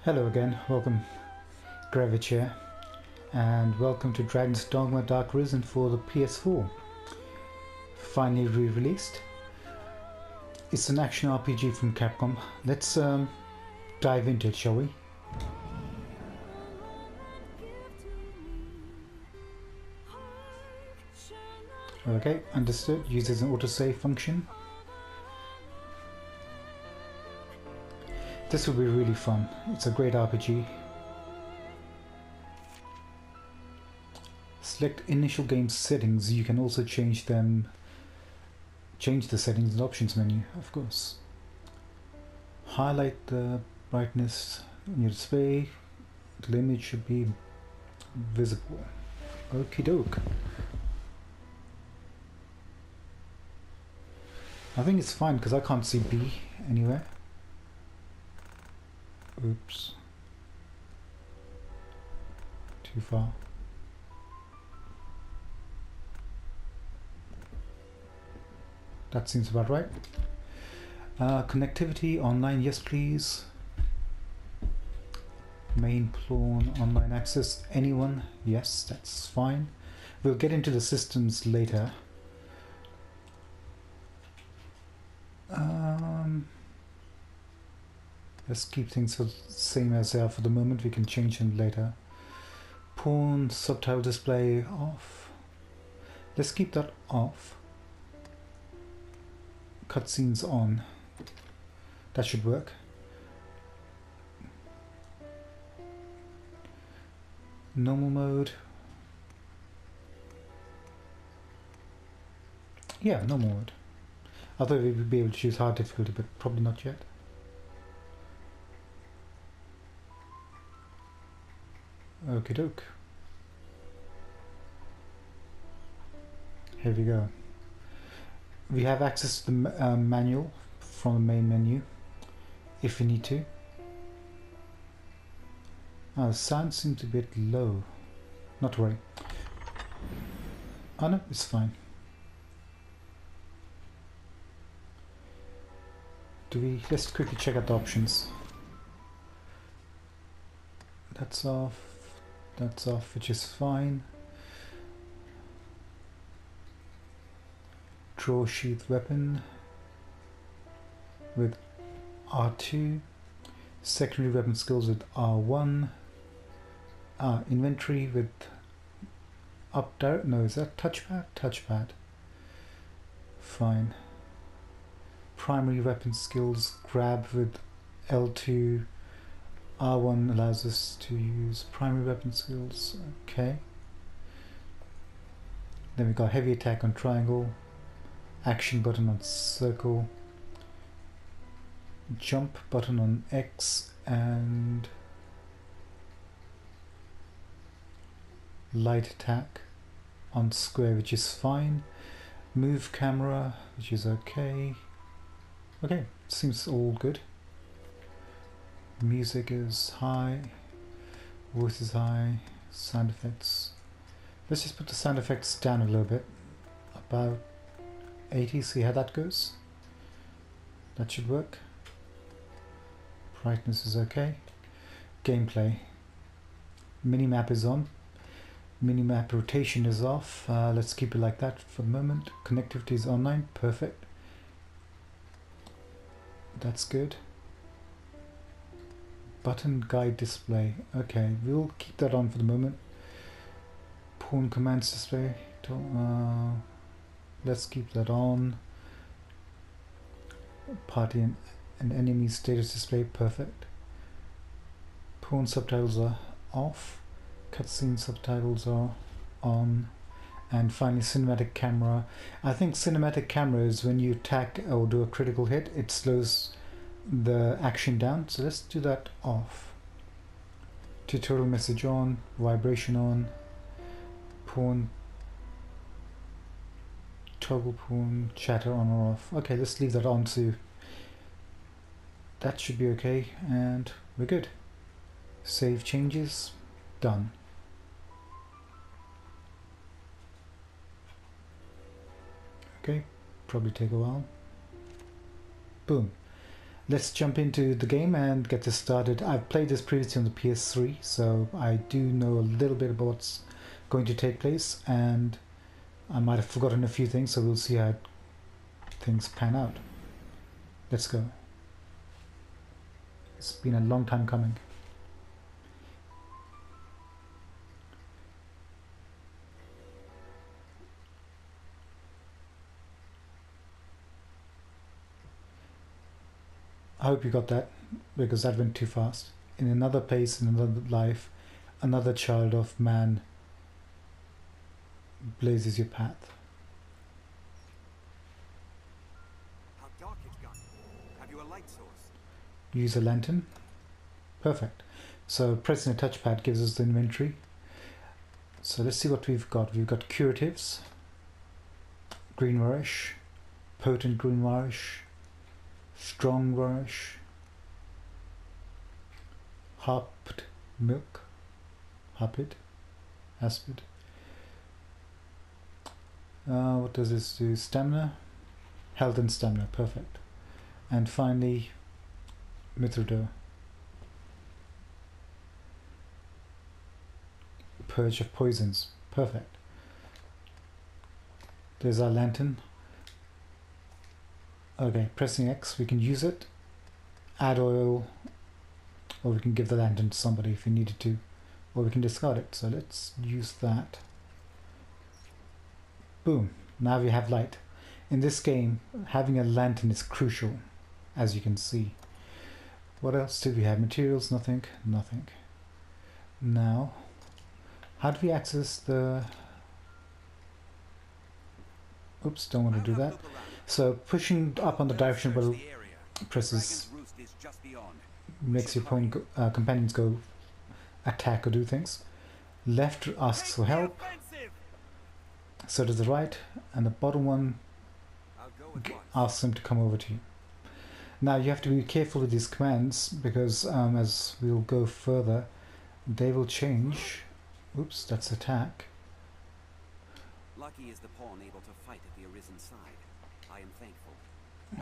Hello again, welcome, grewitch here, and welcome to Dragon's Dogma Arisen for the PS4. Finally re-released. It's an action RPG from Capcom. Let's dive into it, shall we? Okay, understood. Uses an autosave function. This will be really fun. It's a great RPG. Select initial game settings. You can also change the settings in the options menu, of course. Highlight the brightness on your display. The image should be visible. Okie doke. I think it's fine because I can't see B anywhere. Oops. Too far. That seems about right. Connectivity online, yes please. Main pawn online access, anyone? Yes, that's fine. We'll get into the systems later. Let's keep things the same as they are for the moment. We can change them later. Pawn subtitle display off. Let's keep that off. Cutscenes on. That should work. Normal mode. Yeah, normal mode. I thought we would be able to choose hard difficulty, but probably not yet. Okie doke. Here we go. We have access to the manual from the main menu if we need to. The sound seems a bit low. Not to worry. Oh no, it's fine. Let's quickly check out the options. That's off, which is fine. Draw sheath weapon with R2. Secondary weapon skills with R1. Inventory with up there. No, is that touchpad? Touchpad. Fine. Primary weapon skills, grab with L2. R1 allows us to use primary weapon skills. Okay. Then we've got heavy attack on triangle, action button on circle, jump button on X, and light attack on square, which is fine. Move camera, which is okay. Okay, seems all good. Music is high, voice is high, sound effects. Let's just put the sound effects down a little bit, about 80, see how that goes. That should work. Brightness is okay. Gameplay. Minimap is on. Minimap rotation is off. Let's keep it like that for the moment. Connectivity is online, perfect. That's good. Button guide display. Okay, we'll keep that on for the moment. Pawn commands display. Let's keep that on. Party and enemy status display. Perfect. Pawn subtitles are off. Cutscene subtitles are on. And finally, cinematic camera. I think cinematic camera is when you attack or do a critical hit, it slows the action down, so let's do that off. Tutorial message on, vibration on, pawn, toggle pawn, chatter on or off. Okay, let's leave that on too. That should be okay, and we're good. Save changes, done. Okay, probably take a while. Boom. let's jump into the game and get this started. I've played this previously on the PS3, so I do know a little bit about what's going to take place, and I might have forgotten a few things, so we'll see how things pan out. Let's go. It's been a long time coming. I hope you got that, because that went too fast. In another place, in another life, another child of man blazes your path. How dark it's got. Have you a light source? Use a lantern. Perfect. So pressing a touchpad gives us the inventory. So let's see what we've got. We've got curatives, green varish, potent green varish, strong varish, harped milk, aspid. What does this do? Stamina, health and stamina. Perfect. And finally, mithridor, purge of poisons. Perfect. There's our lantern. Okay, pressing X, we can use it, add oil, or we can give the lantern to somebody if we needed to, or we can discard it. So let's use that. Boom, now we have light. In this game, having a lantern is crucial, as you can see. What else do we have? Materials, nothing, nothing. Now, how do we access the... Oops, don't want to do that. So pushing up on the direction wheel presses makes your companions go attack or do things. Left asks for help. So does the right, and the bottom one asks them to come over to you. Now you have to be careful with these commands, because as we'll go further, they will change. Oops, that's attack. Lucky is the pawn able to fight at the Arisen side. I am thankful.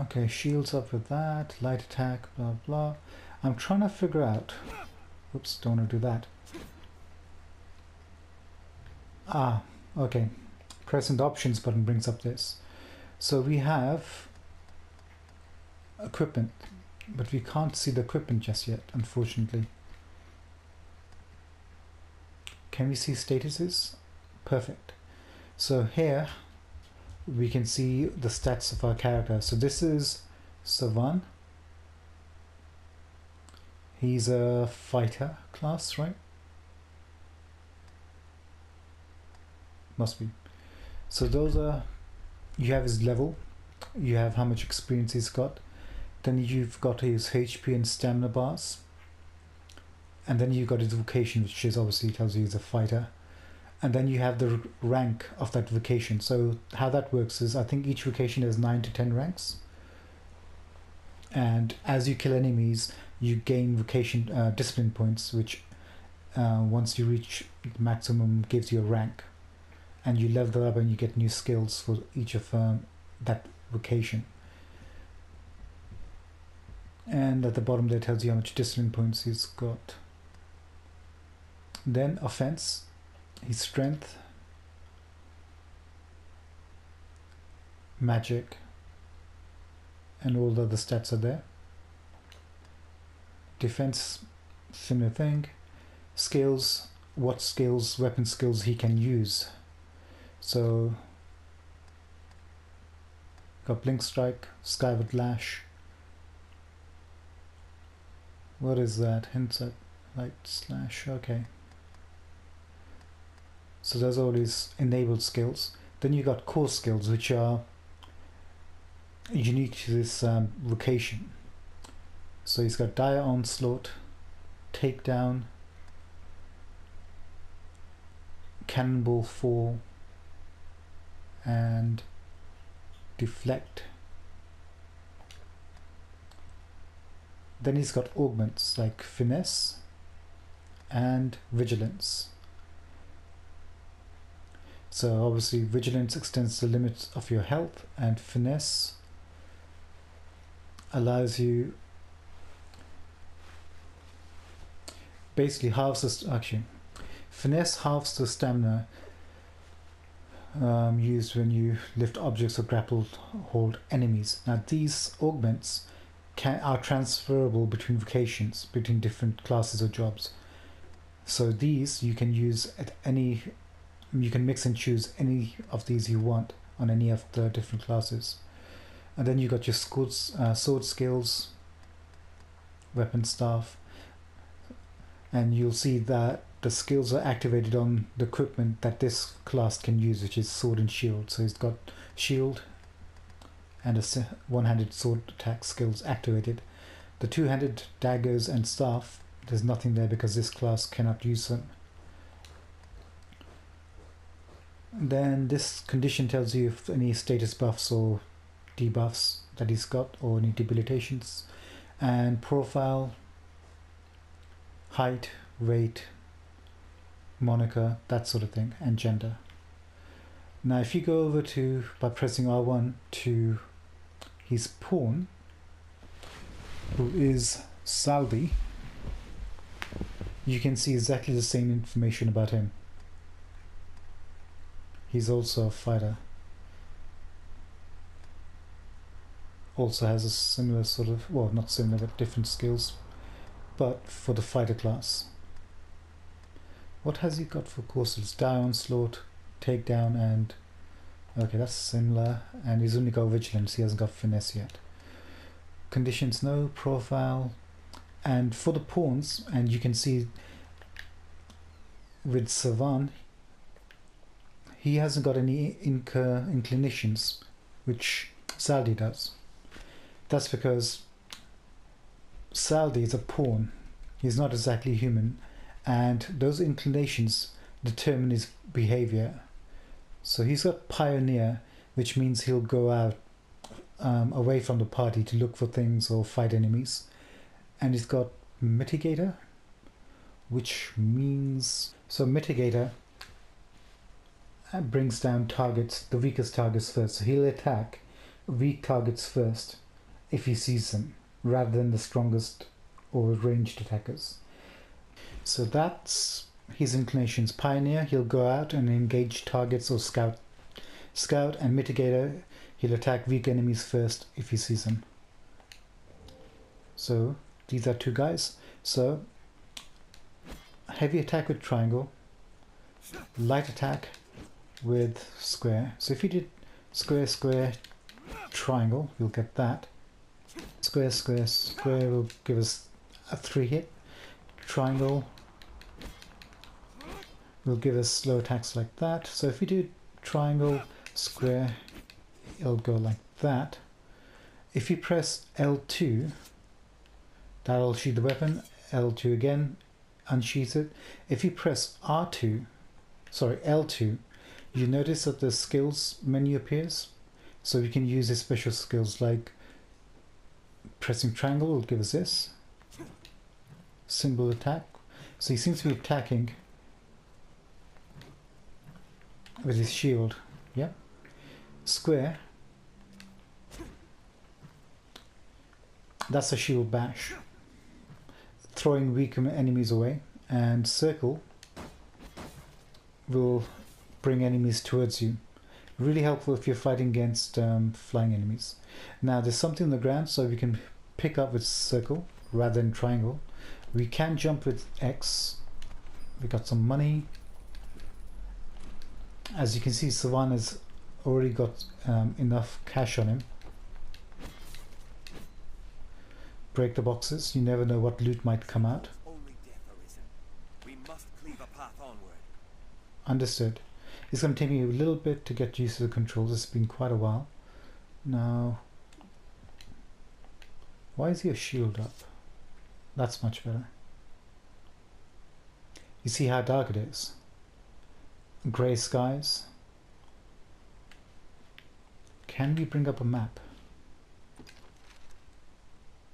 Okay, shields up with that, light attack, blah blah. I'm trying to figure out... Oops, don't want to do that. Ah, okay. Pressing the options button brings up this. So we have equipment, but we can't see the equipment just yet, unfortunately. Can we see statuses? Perfect. So here we can see the stats of our character. So this is Savan. He's a fighter class, right? Must be. So those are, you have his level, you have how much experience he's got, then you've got his HP and stamina bars, and then you've got his vocation, which is obviously tells you he's a fighter. And then you have the rank of that vocation. So how that works is, I think each vocation has 9 to 10 ranks. And as you kill enemies, you gain vocation discipline points, which once you reach the maximum gives you a rank. And you level that up and you get new skills for each of that vocation. And at the bottom there tells you how much discipline points he's got. Then offense. His strength, magic, and all the other stats are there. Defense, similar thing. Skills, what skills, weapon skills he can use. So, got blink strike, skyward lash. What is that? Hints at light slash, okay. So there's all these enabled skills. Then you got core skills, which are unique to this vocation. So he's got dire onslaught, takedown, cannonball fall, and deflect. Then he's got augments like finesse and vigilance. So obviously vigilance extends the limits of your health, and finesse allows you basically halves the actually finesse halves the stamina used when you lift objects or grapple hold enemies. Now these augments are transferable between vocations, between different classes or jobs. So these you can use at any, you can mix and choose any of these you want on any of the different classes. And then you got your sword skills, weapon staff, and you'll see that the skills are activated on the equipment that this class can use, which is sword and shield. So he's got shield and a one-handed sword attack skills activated. The two-handed daggers and staff, there's nothing there because this class cannot use them. Then this condition tells you if any status buffs or debuffs that he's got, or any debilitations, and profile, height, weight, moniker, that sort of thing, and gender. Now if you go over to, by pressing R1, to his pawn, who is Salvi, you can see exactly the same information about him. He's also a fighter. Also has a similar sort of, well, not similar, but different skills, but for the fighter class. What has he got for courses? Die, onslaught, takedown, and okay, that's similar. And he's only got vigilance, he hasn't got finesse yet. Conditions, no. Profile, and for the pawns, and you can see with Savan, he hasn't got any inclinations, which Saldi does. That's because Saldi is a pawn. He's not exactly human, and those inclinations determine his behavior. So he's got Pioneer, which means he'll go out away from the party to look for things or fight enemies. And he's got Mitigator, which means, so Mitigator brings down targets, the weakest targets first. So he'll attack weak targets first if he sees them, rather than the strongest or ranged attackers. So that's his inclinations. Pioneer, he'll go out and engage targets or scout. Scout and Mitigator, he'll attack weak enemies first if he sees them. So these are two guys. So heavy attack with triangle, light attack with square. So if you did square, square, triangle, you'll get that. Square, square, square will give us a 3-hit. Triangle will give us slow attacks like that. So if you do triangle, square, it'll go like that. If you press L2, that'll sheath the weapon. L2 again, unsheath it. If you press L2, you notice that the skills menu appears. So we can use his special skills, like pressing triangle will give us this. Symbol attack. So he seems to be attacking with his shield. Yeah. Square. That's a shield bash, throwing weak enemies away. And circle will bring enemies towards you. Really helpful if you're fighting against flying enemies. Now there's something on the ground, so we can pick up with circle rather than triangle. We can jump with X. We got some money. As you can see, Savannah's already got enough cash on him. Break the boxes. You never know what loot might come out. Only death, Arisen. We must cleave a path onward. Understood. It's going to take me a little bit to get used to the controls. It's been quite a while. Now, why is your shield up? That's much better. You see how dark it is? Grey skies. Can we bring up a map?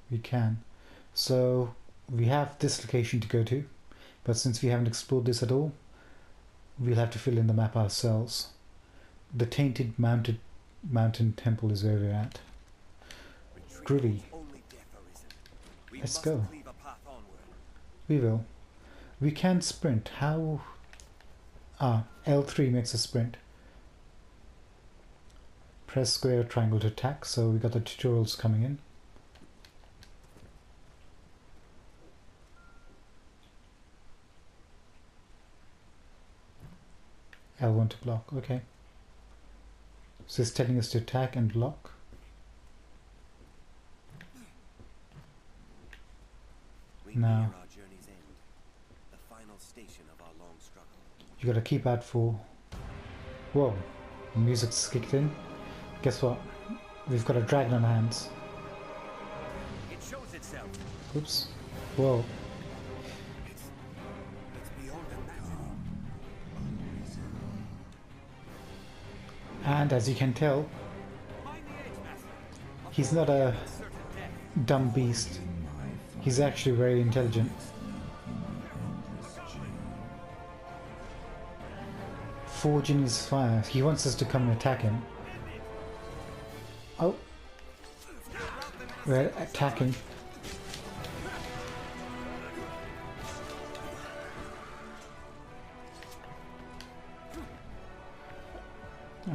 We can. So we have this location to go to, but since we haven't explored this at all, we'll have to fill in the map ourselves. The Tainted Mountain Temple is where we're at. Groovy. Let's go. We will. We can sprint. How? Ah, L3 makes a sprint. Press square or triangle to attack. So we got the tutorials coming in. L1 to block. Okay. So it's telling us to attack and block. We No. near our journey's end, the final station of our long struggle. You gotta keep out for... Whoa. The music's kicked in. Guess what? We've got a dragon on our hands. It shows itself. Oops. Whoa. It's beyond imagining. And as you can tell, Mind the edge, Master. he's not a Certain death. dumb beast. He's actually very intelligent. Forge in his fire. He wants us to come and attack him. Oh. We're attacking.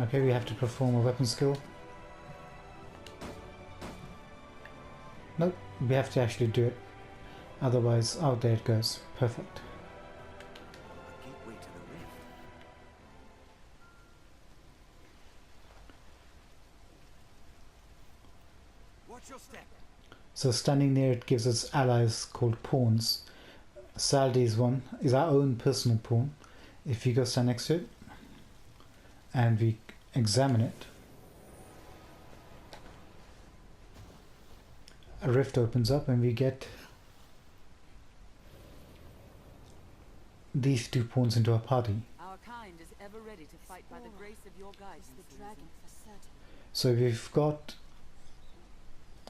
Okay, we have to perform a weapon skill. Nope, we have to actually do it. Otherwise, oh, there it goes. Perfect. A gateway to the rift. Watch your step. So standing near it gives us allies called pawns. Saldi's one is our own personal pawn. If you go stand next to it and we examine it, a rift opens up and we get these two pawns into our party. Our kind is ever ready to fight by the grace of your guidance. The dragon for certain. So we've got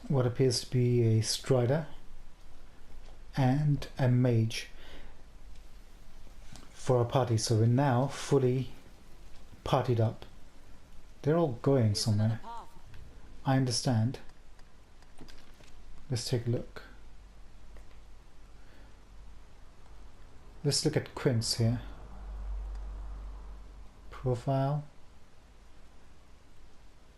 what appears to be a strider and a mage for our party. So we're now fully partied up. They're all going Here's somewhere. another path. I understand. Let's take a look. Let's look at Quince here. Profile.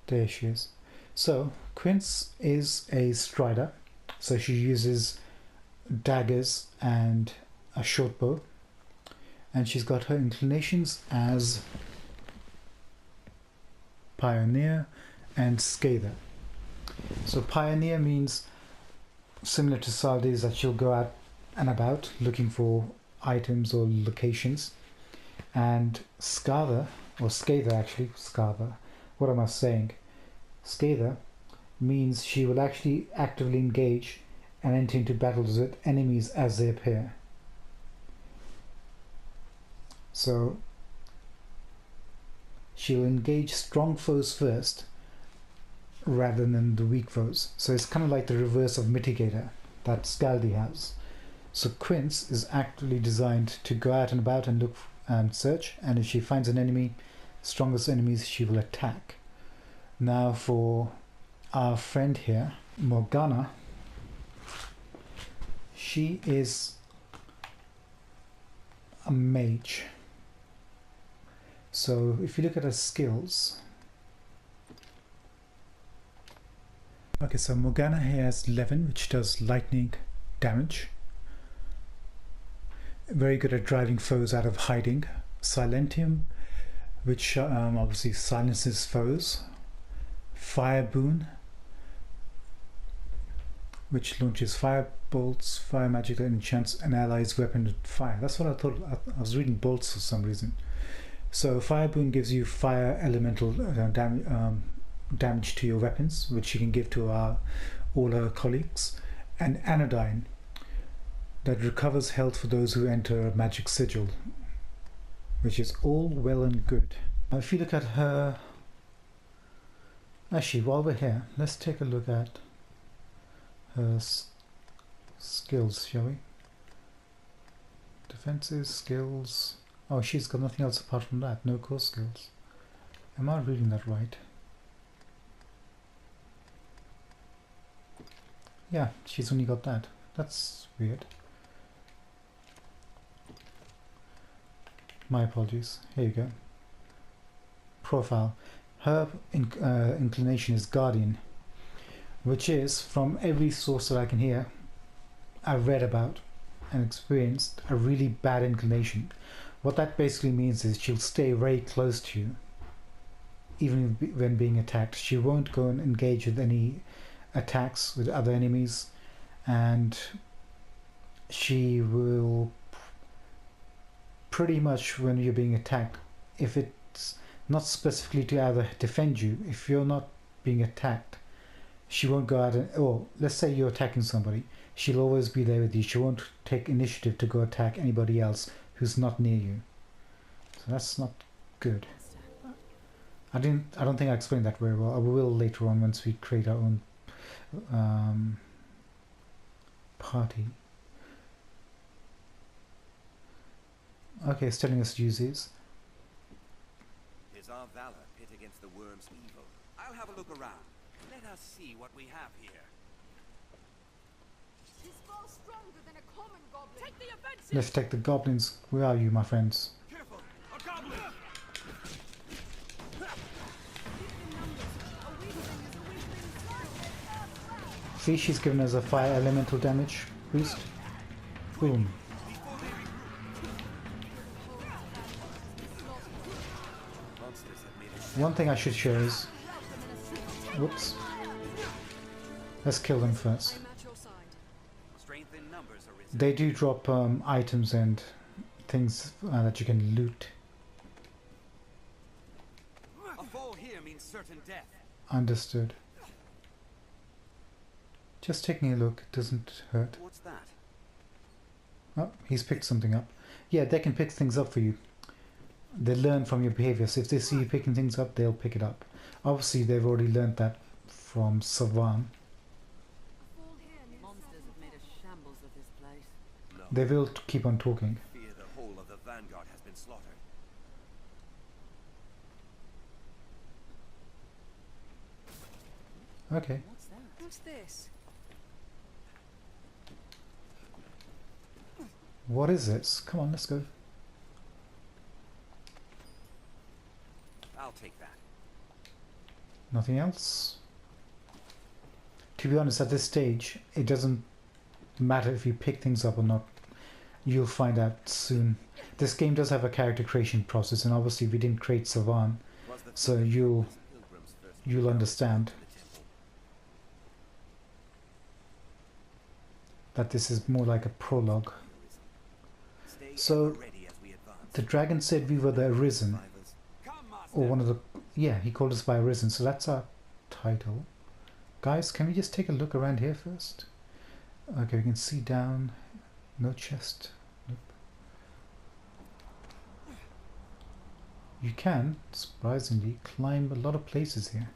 There she is. So Quince is a strider. So she uses daggers and a short bow. And she's got her inclinations as Pioneer and Scather. So Pioneer means, similar to Saldi's, that she'll go out and about looking for items or locations. And Scather, or Scather actually, Scather, what am I saying? Scather means she will actually actively engage and enter into battles with enemies as they appear. So she'll engage strong foes first rather than the weak foes. So it's kind of like the reverse of Mitigator that Scaldi has. So Quince is actively designed to go out and about and look and search, and if she finds an enemy, strongest enemies, she will attack. Now for our friend here, Morgana, she is a mage. So if you look at her skills, okay, so Morgana here has Levin, which does lightning damage. Very good at driving foes out of hiding. Silentium, which obviously silences foes. Fire Boon, which launches fire bolts, fire magic that enchants an ally's weapon with fire. That's what I thought. I was reading bolts for some reason. So Fire Boon gives you fire elemental damage to your weapons, which you can give to all her colleagues. And Anodyne, that recovers health for those who enter a magic sigil, which is all well and good. Now if you look at her, actually while we're here, let's take a look at her skills, shall we? Defenses, skills. Oh, she's got nothing else apart from that. No core skills. Am I reading that right? Yeah, she's only got that. That's weird. My apologies. Here you go. Profile. Her inclination is Guardian, which is, from every source that I can hear, I've read about and experienced, a really bad inclination. What that basically means is she'll stay very close to you, even when being attacked. She won't go and engage with any attacks with other enemies, and she will pretty much, when you're being attacked, if it's not specifically to either defend you, if you're not being attacked, she won't go out and, or let's say you're attacking somebody, she'll always be there with you. She won't take initiative to go attack anybody else who's not near you. So that's not good. I don't think I explained that very well. I will later on once we create our own party. Okay, it's telling us to use these. Is our valor pit against the worm's evil? I'll have a look around. Let us see what we have here. She's far stronger than a common goblin. Take the offensive. Let's take the goblins. Where are you, my friends? Careful! A goblin! See, she's given us a fire elemental damage boost. Boom. One thing I should share is... Whoops. Let's kill them first. Strength in numbers, Arisen. They do drop items and things that you can loot. A fall here means certain death. Understood. Just taking a look, it doesn't hurt. What's that? Oh, he's picked something up. Yeah, they can pick things up for you. They learn from your behavior, so if they see you picking things up, they'll pick it up. Obviously, they've already learned that from Savan. Monsters have made a shambles of this place. No. They will keep on talking. Fear the whole of the vanguard has been slaughtered. Okay. What's that? What's this? What is this? Come on, let's go. I'll take that. Nothing else? To be honest, at this stage, it doesn't matter if you pick things up or not. You'll find out soon. This game does have a character creation process, and obviously we didn't create Savan, so you'll understand that this is more like a prologue. So, the dragon said we were the Arisen, or one of the... Yeah, he called us by Arisen, so that's our title. Guys, can we just take a look around here first? Okay, we can see down. No chest. Nope. You can, surprisingly, climb a lot of places here.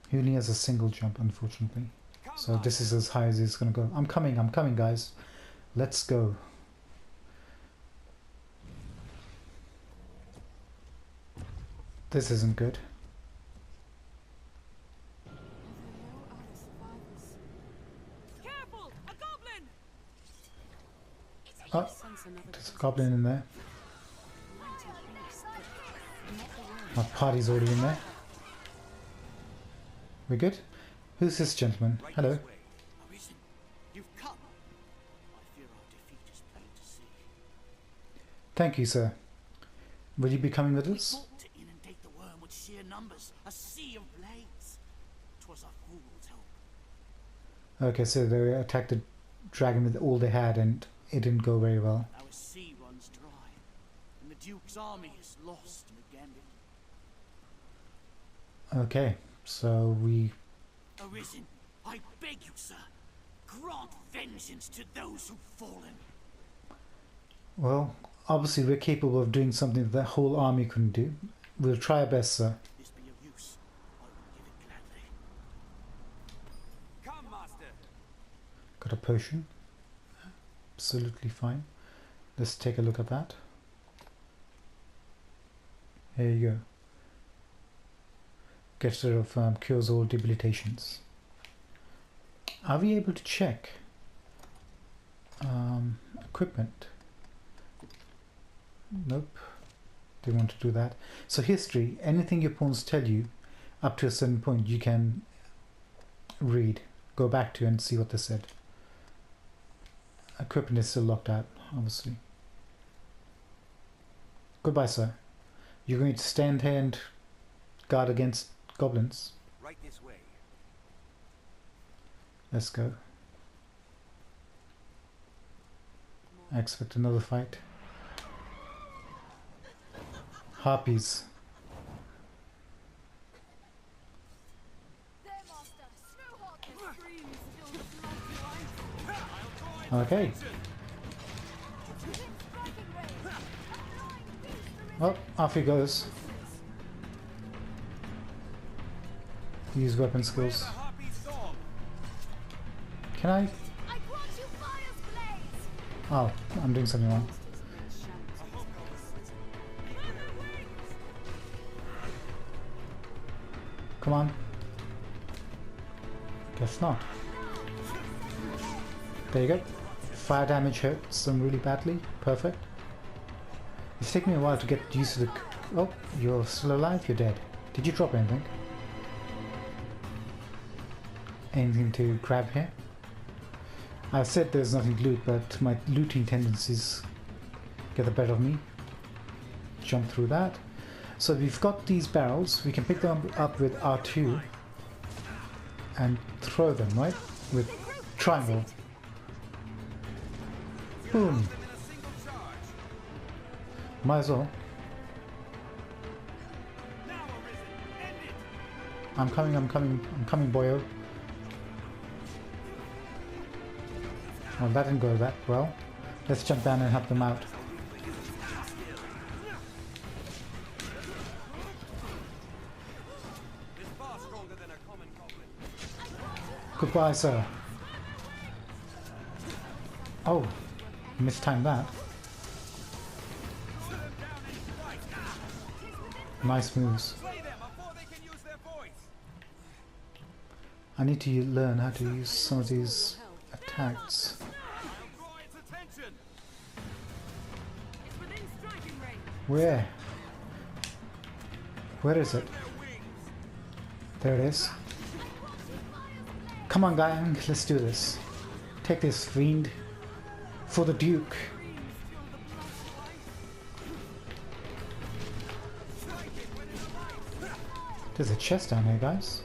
He only has a single jump, unfortunately. So this is as high as he's going to go. I'm coming, guys. Let's go. This isn't good. Careful! A goblin! Oh, there's a goblin in there. My party's already in there. We good? Who's this gentleman? Right Hello. this way. Arisen, you've come. I fear our defeat is plain to see. Thank you, sir. Will you be coming with We us? fought to inundate the worm with sheer numbers, a sea of blades. 'Twas a fool's help. Okay, so they attacked the dragon with all they had and it didn't go very well. Our sea runs dry, and the Duke's army is lost again. Okay, so we... Arisen, I beg you, sir, grant vengeance to those who've fallen. Well, obviously we're capable of doing something that the whole army couldn't do. We'll try our best, sir. If this be of use, I will give it gladly. Come, master. Got a potion. Absolutely fine. Let's take a look at that. Here you go. Gets rid of cures all debilitations. Are we able to check? Equipment. Nope. They want to do that. So history, anything your pawns tell you up to a certain point you can read. Go back to and see what they said. Equipment is still locked out, obviously. Goodbye, sir. You're going to stand here and guard against goblins. Right this way. Let's go. I expect another fight. Harpies. Okay. Well, off he goes. Use weapon skills. Can I? Oh, I'm doing something wrong. Come on. Guess not. There you go. Fire damage hurts them really badly. Perfect. It's taken me a while to get used to the... Oh, you're still alive? You're dead. Did you drop anything? Anything to grab here? I said there's nothing to loot, but my looting tendencies get the better of me. Jump through that. So we've got these barrels. We can pick them up with R2 and throw them, right? With triangle. Boom. Might as well. I'm coming, boyo. Well, that didn't go that well. Let's jump down and help them out. Goodbye, sir. Oh, mistimed that. Nice moves. I need to learn how to use some of these attacks. Where? Where is it? There it is. Come on, gang, let's do this. Take this, fiend. For the Duke. There's a chest down here, guys.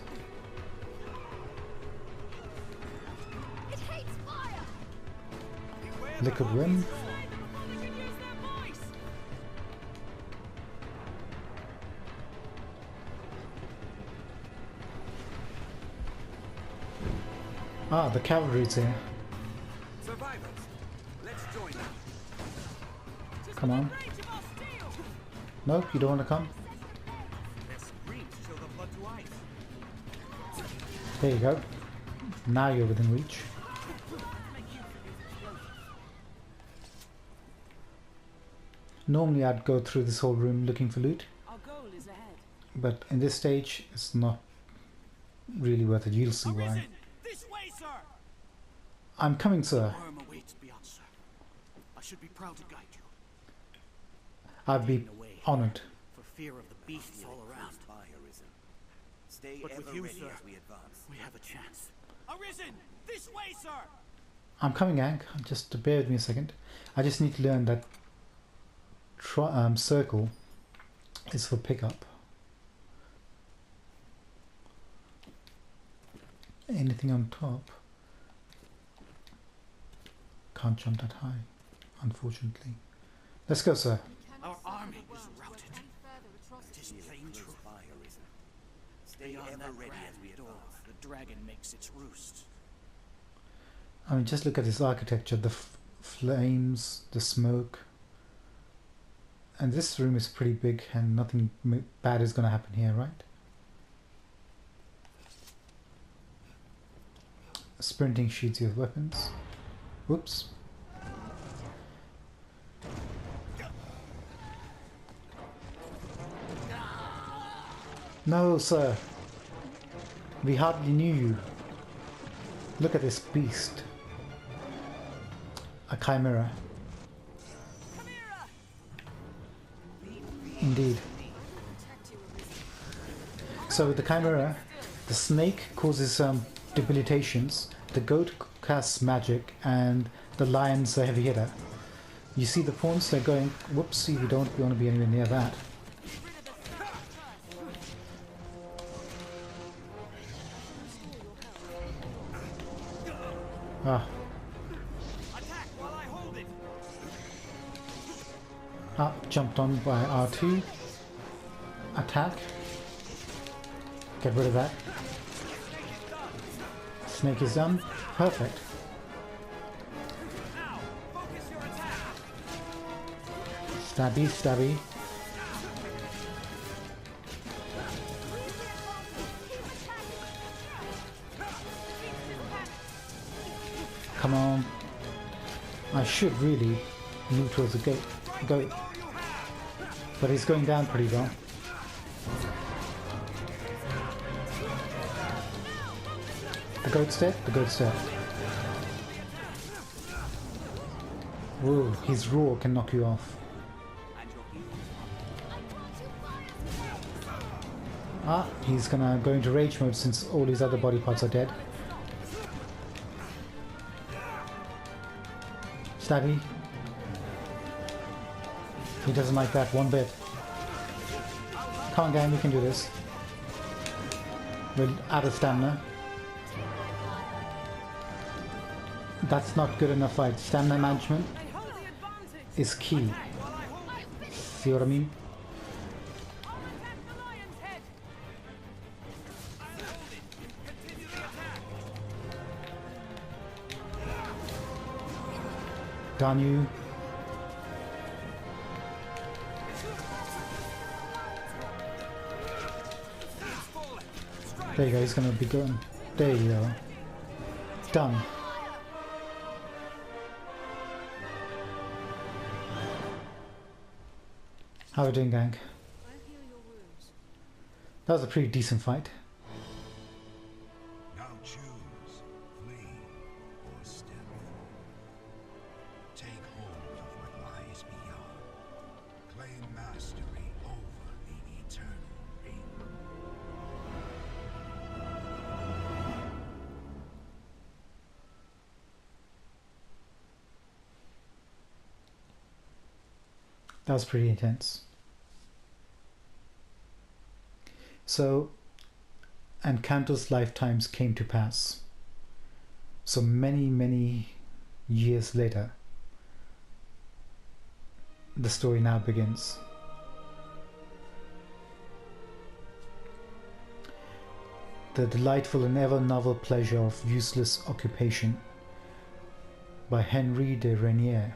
Liquid rim. Ah, the cavalry's here. Survivors, let's join them. Come on. Nope, you don't want to come? There you go. Now you're within reach. Normally I'd go through this whole room looking for loot. Our goal is ahead. But in this stage, it's not really worth it. You'll see why. Arisen! This way, sir! I'm coming, sir. Worm awaits beyond, sir. I should be proud to guide you. I'd be Away honored. for fear of the beasts all around. By Arisen. Stay But ever with you, ready sir, as we advance. we have a chance. Arisen! This way, sir! I'm coming, Hank. Just bear with me a second. I just need to learn that circle is for pickup. Anything on top? Can't jump that high, unfortunately. Let's go, sir. Our army is routed. It is plain truth. By Arisen. Stay Beyond ever that ready as we grand door, advance. the dragon makes its roost. I mean, just look at this architecture, the flames, the smoke. And this room is pretty big and nothing bad is going to happen here, right? Sprinting shoots you with weapons. Whoops. No, sir. We hardly knew you. Look at this beast. A chimera. Indeed. Protect you, Arisen. So with the Chimera, the snake causes debilitations, the goat casts magic, and the lion's a heavy hitter. You see the pawns, they're going, whoopsie, we don't want to be anywhere near that. Get rid of the snake first. Restore your health. Ah, Attack while I hold it. jumped on by R2. Attack. Get rid of that. Snake is done. Perfect. Now, focus your attack. Stabby, stabby. Come on. I should really move towards the gate. Go. But he's going down pretty well. The goat's dead? The goat's dead. Whoa, his roar can knock you off. And your heels. Ah, he's gonna go into rage mode since all his other body parts are dead. Stabby. He doesn't like that one bit. Come on gang, we can do this. We're out of stamina. That's not good enough fight. Stamina management I hold the advantage. is key. See what I mean? I'll attack the lion's head. Continue the attack. Darn you. There you go, he's gonna be going. There you go. Done. How are we doing, gang? I'll heal your wounds. That was a pretty decent fight. Now choose, flee or step. Take hold of what lies beyond. Claim mastery over the eternal ring. That was pretty intense. So, and countless lifetimes came to pass. So many years later, the story now begins. The delightful and ever novel pleasure of useless occupation by Henry de Renier.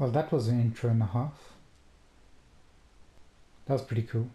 Well, that was an intro and a half. That was pretty cool.